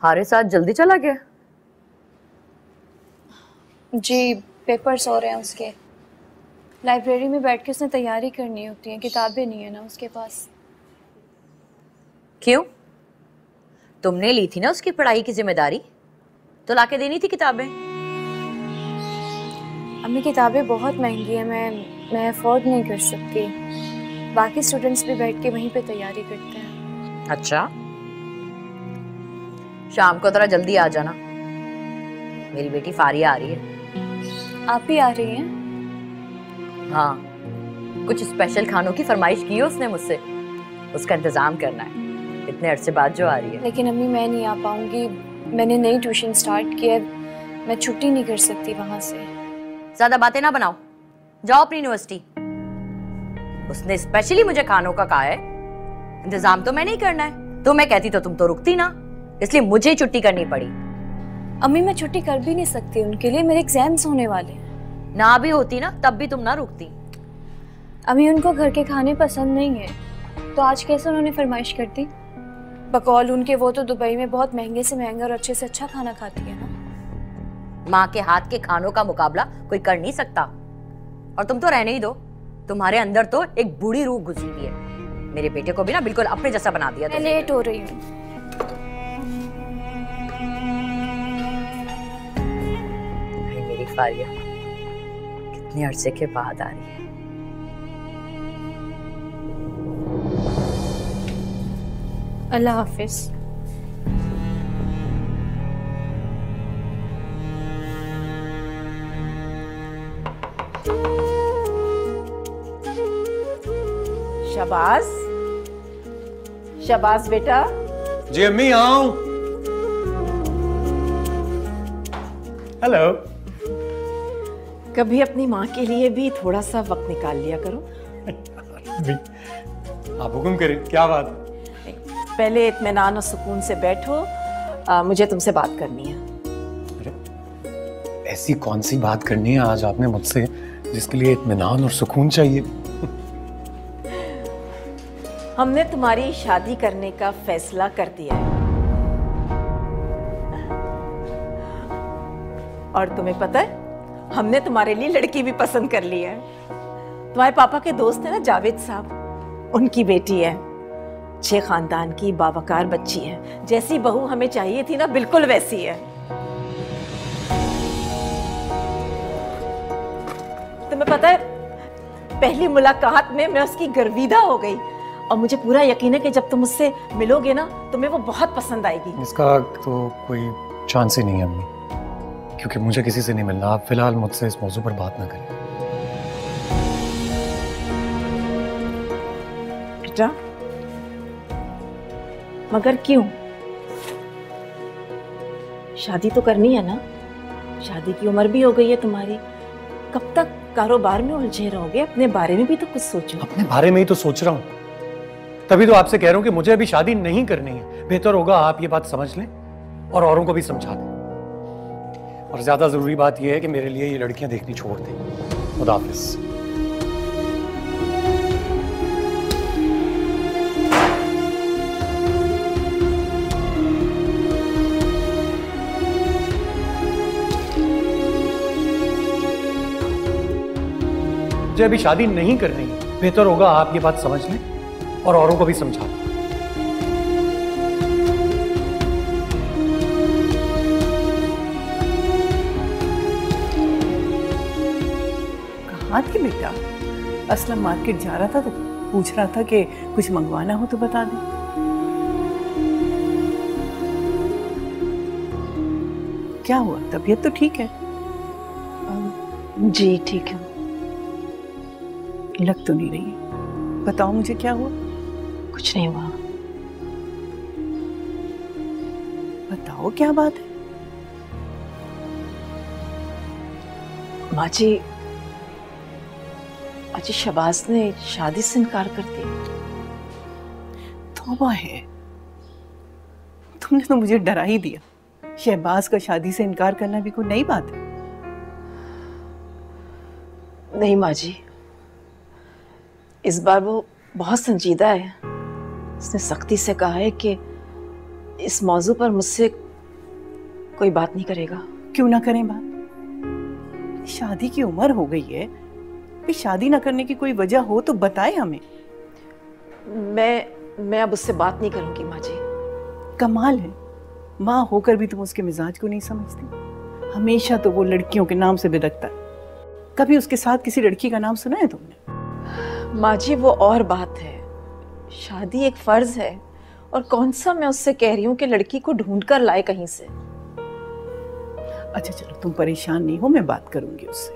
हारिस आज जल्दी चला गया? जी, पेपर्स हो रहे हैं उसके। लाइब्रेरी में बैठ के उसने तैयारी करनी होती है, किताबें नहीं है ना उसके पास। क्यों? तुमने ली थी ना उसकी पढ़ाई की जिम्मेदारी, तो लाके देनी थी किताबें। अम्मी किताबें बहुत महंगी है, मैं अफोर्ड नहीं कर सकती। बाकी स्टूडेंट्स भी बैठ के वहीं पे तैयारी करते हैं। अच्छा, शाम को थोड़ा जल्दी आ जाना, मेरी बेटी फारिया आ रही है। आप ही आ रही हैं? हाँ, कुछ स्पेशल खानों की फरमाइश की है उसने मुझसे, उसका इंतजाम करना है, इतने अरसे बाद जो आ रही है। लेकिन अम्मी मैं नहीं आ पाऊंगी, मैंने नई ट्यूशन स्टार्ट की है, मैं छुट्टी नहीं कर सकती वहां से। ज्यादा बातें ना बनाओ, जाओ अपनी यूनिवर्सिटी। उसने स्पेशली मुझे खानों का कहा है, इंतजाम तो मैंने ही करना है। तो मैं कहती तो तुम तो रुकती ना, इसलिए मुझे छुट्टी करनी पड़ी। अम्मी मैं छुट्टी कर भी नहीं सकती, उनके लिए मेरे एग्जाम्स होने वाले हैं। ना भी होती ना तब भी तुम ना रुकती। अम्मी उनको घर के खाने पसंद नहीं है, तो आज कैसे उन्होंने फरमाइश कर दी? बकौल उनके वो तो दुबई में बहुत महंगे से महंगा और अच्छे से अच्छा खाना खाती है ना। माँ के हाथ के खानों का मुकाबला कोई कर नहीं सकता। और तुम तो रहने ही दो, तुम्हारे अंदर तो एक बूढ़ी रूह घुसी हुई है। मेरे बेटे को भी ना बिल्कुल अपने जैसा बना दिया। मैं लेट हो रही हूँ। मेरी फारिया कितने अरसे के बाद आ रही है। अल्लाह हाफिज। शाबाश शाबाश बेटा। जी अम्मी आओ। हेलो। कभी अपनी माँ के लिए भी थोड़ा सा वक्त निकाल लिया करो। आप हुक्म करें, क्या बात है? पहले इत्मीनान और सुकून से बैठो, मुझे तुमसे बात करनी है। अरे ऐसी कौन सी बात करनी है आज आपने मुझसे जिसके लिए इत्मीनान और सुकून चाहिए? हमने तुम्हारी शादी करने का फैसला कर दिया है। और तुम्हें पता है, हमने तुम्हारे लिए लड़की भी पसंद कर ली है। तुम्हारे पापा के दोस्त है ना जावेद साहब, उनकी बेटी है। अच्छे खानदान की बावकार बच्ची है, जैसी बहू हमें चाहिए थी ना बिल्कुल वैसी है। तुम्हें पता है, पहली मुलाकात में मैं उसकी गर्विदा हो गई और मुझे पूरा यकीन है कि जब तुम उससे मिलोगे ना तुम्हें वो बहुत पसंद आएगी। इसका तो कोई चांस ही नहीं है अम्मी, क्योंकि मुझे किसी से नहीं मिलना। आप फिलहाल मुझसे इस मौजू पर बात ना करें। बेटा मगर क्यों? शादी तो करनी है ना, शादी की उम्र भी हो गई है तुम्हारी। कब तक कारोबार में उलझे रहोगे? अपने बारे में भी तो कुछ सोचो। अपने बारे में ही तो सोच रहा हूँ, तभी तो आपसे कह रहा हूँ कि मुझे अभी शादी नहीं करनी है। बेहतर होगा आप ये बात समझ लें और औरों को भी समझा दें। और ज्यादा जरूरी बात यह है कि मेरे लिए ये लड़कियां देखनी छोड़ दें। खुदा हाफिज़। मुझे अभी शादी नहीं करनी है। बेहतर होगा आप ये बात समझ लें और औरों को भी समझा दें। कहाँ थी बेटा? असलम मार्केट जा रहा था तो पूछ रहा था कि कुछ मंगवाना हो तो बता दे। क्या हुआ? तबीयत तो ठीक है? जी ठीक है। लग तो नहीं रही। बताओ मुझे क्या हुआ? कुछ नहीं हुआ। बताओ क्या बात है? माँ जी शहबाज ने शादी से इनकार कर दिया। तौबा है, तुमने तो मुझे डरा ही दिया। शहबाज का शादी से इनकार करना भी कोई नई बात है? नहीं माँ जी, इस बार वो बहुत संजीदा है। उसने सख्ती से कहा है कि इस मौजू पर मुझसे कोई बात नहीं करेगा। क्यों ना करें बात? शादी की उम्र हो गई है, भी शादी ना करने की कोई वजह हो तो बताए हमें। मैं अब उससे बात नहीं करूंगी माँ जी। कमाल है, माँ होकर भी तुम उसके मिजाज को नहीं समझती। हमेशा तो वो लड़कियों के नाम से बिदकता है। कभी उसके साथ किसी लड़की का नाम सुना है तुमने? माँ जी वो और बात है, शादी एक फर्ज है, और कौन सा मैं उससे कह रही हूँ कि लड़की को ढूंढ कर लाए कहीं से। अच्छा चलो, तुम परेशान नहीं हो, मैं बात करूंगी उससे।